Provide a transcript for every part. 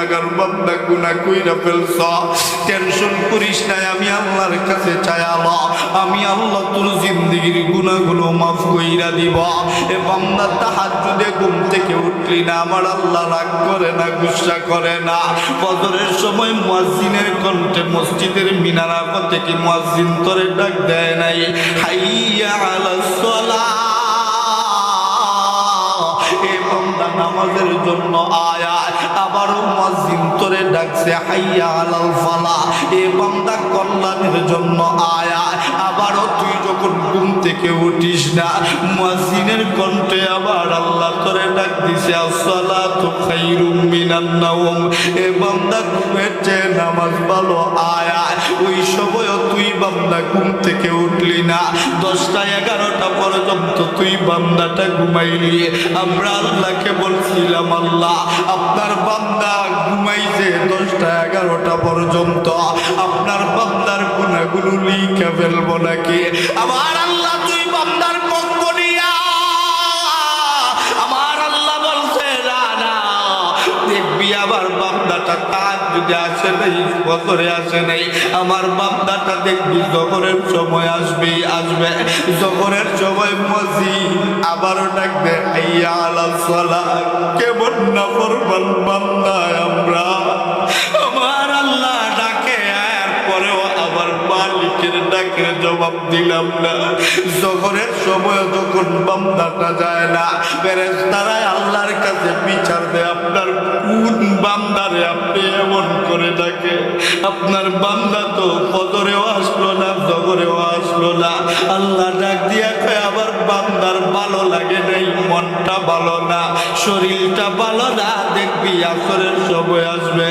গুনাহগার বান্দা গুনাহ কইরা ফেলছ, টেনশন করিস না, আমি আল্লাহর কাছে চাইলা, আমি আল্লাহ তোর জিন্দেগির গুনাহগুলো মাফ কইরা দিব। এ বান্দা তাহাজ্জুদে ঘুম থেকে উঠলি না, আমার আল্লাহ রাগ করে না, গুসা করে না। ফজরের সময় মুয়াজ্জিনের কণ্ঠে মসজিদের মিনারা থেকে মুয়াজ্জিন তোরে ডাক দেয় নাই, হাইয়া আলাস সালাহ, এ বান্দা নামাজের জন্য আয়া। আবারও মুয়াজ্জিন তোরে ডাকছে, হাইয়া আলাল ফালাহ, এ বান্দা কল্যাণের জন্য আয়া। আবারও তুই যখন ঘুম থেকে উঠিস না, মুয়াজ্জিনের কণ্ঠে আবার আল্লাহ তোরে ডাক দিছে, আসসালাতু খায়রুম মিনান নাওম, এ বান্দা ঘুমের চেয়ে নামাজ ভালো আয়া। ওই সময়ও তুই বান্দা ঘুম থেকে উঠলি না, 10টা 11টা পর্যন্ত তুই বান্দাটা ঘুমাইলি। আমরা আল্লাহকে বলছিলাম, আল্লাহ আপনার বান্দা ঘুমাইছে 10টা 11টা পর্যন্ত, আপনার বান্দার গুনাহগুলো লিখে ফেলবো নাকি? আমার আল্লাহ তুই বান্দার পক্ষ নিয়া, আমার আল্লাহ বলছে না না, দেখবি আমার বান্দাটা তাহাজ্জুদে আসে নাই, ফজরে আসে নাই, আমার বান্দাটা দেখবি জোহরের সময় আসবে, জোহরের সময় মুয়াজ্জিন আবারও ডাকবে, হাইয়া আলাস সালাহ। কেমন নাফরমান বান্দা আমরা, আমার আল্লাহ ডাকে, এরপরেও আবার মালিকের ডাকে জবাব দিলাম না। জোহরের সময় যখন বান্দাটা যায় না, ফেরেশতারা আল্লাহর কাছে বিচার দেয়, আপনার কোন বান্দারে আপনি এমন করে ডাকে? আপনার বান্দা তো ফজরেও আসলো না, জোহরেও আসলো না। আল্লাহ ডাক দিয়া কয়, আবার বান্দার ভালো লাগে নাই, মনটা ভালো না, শরীরটা ভালো না, দেখবি আসরের সময় আসবে,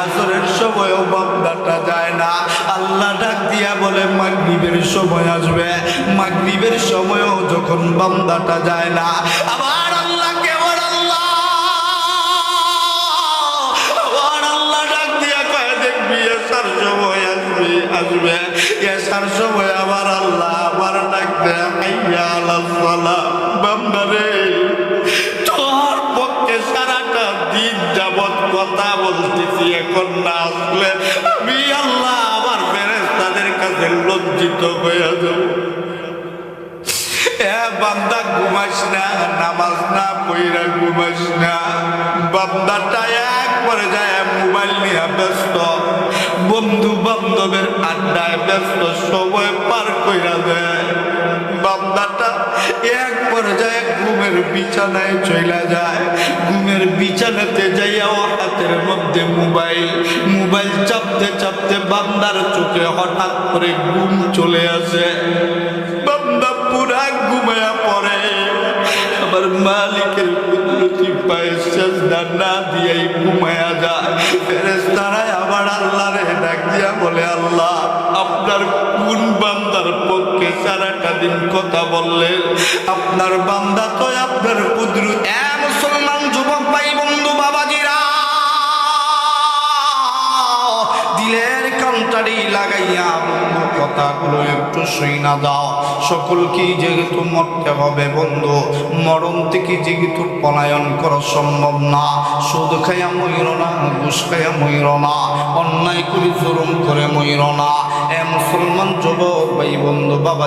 আসরের সময়ও বান্দাটা যায় না। আল্লাহ ডাক দিয়া বলে, মাগরিবের সময় আসবে, মাগরিবের সময়ও যখন বান্দাটা যায় না, আবার আল্লাহ কেবল আল্লাহ, আবার আল্লাহ ডাক দিয়া কয়, দেখবি এসার সময় আসবে, এসার সময় আবার আল্লাহ আবার ডাক দেয়, হাইয়া আলাস সালাহ। বান্দারে, তোর পক্ষে সারাটা দিন যাবৎ কথা বলতেছি, এখন না আসলে আমি আল্লাহ আবার ফেরেশতাদের কাছে লজ্জিত হয়ে যাব। এ বান্দা ঘুমাস না, নামাজ না পইরা ঘুমাস না। বান্দাটা একবারে যায় মোবাইল নিয়ে ব্যস্ত, বন্ধু বান্ধবের আড্ডায় ব্যস্ত, সময় পার কইরা দেয়। বান্দাটা একবার যায় ঘুমের বিছানায় চইলা যায়, ঘুমের বিছানাতে যাইয়াও হাতের মধ্যে মোবাইল চাপতে চাপতে বান্দার চোখে হঠাৎ করে ঘুম চলে আসে। বান্দা পুরা ঘুমায়া পড়ে, আমার মালিকের কুদরতি পায়ে সেজদা না দিয়েই ঘুমায়া যায়। ফেরেশতারা আবার আল্লাহরে ডাক দিয়া বলে, আল্লাহ আপনার কোন বান্দার পক্ষে সারাটা দিন কথা বললেন? আপনার বান্দা তো আপনার কুদরত। মুসলমান যুবক ভাই বন্ধু বাবাজিরা, দিলের কান্তারি লাগাইয়া বন্ধু কথাগুলো একটু শুইনা দাও। সকলকেই যেহেতু মরতে হবে বন্ধু, মরণ থেকে যেহেতু পলায়ন করা সম্ভব না, সুদ খাইয়া মইর না, ঘুষ খাইয়া মইর না, অন্যায় করে জুলুম করে মইর না। এ মুসলমান যুবক ভাই বন্ধু বাবা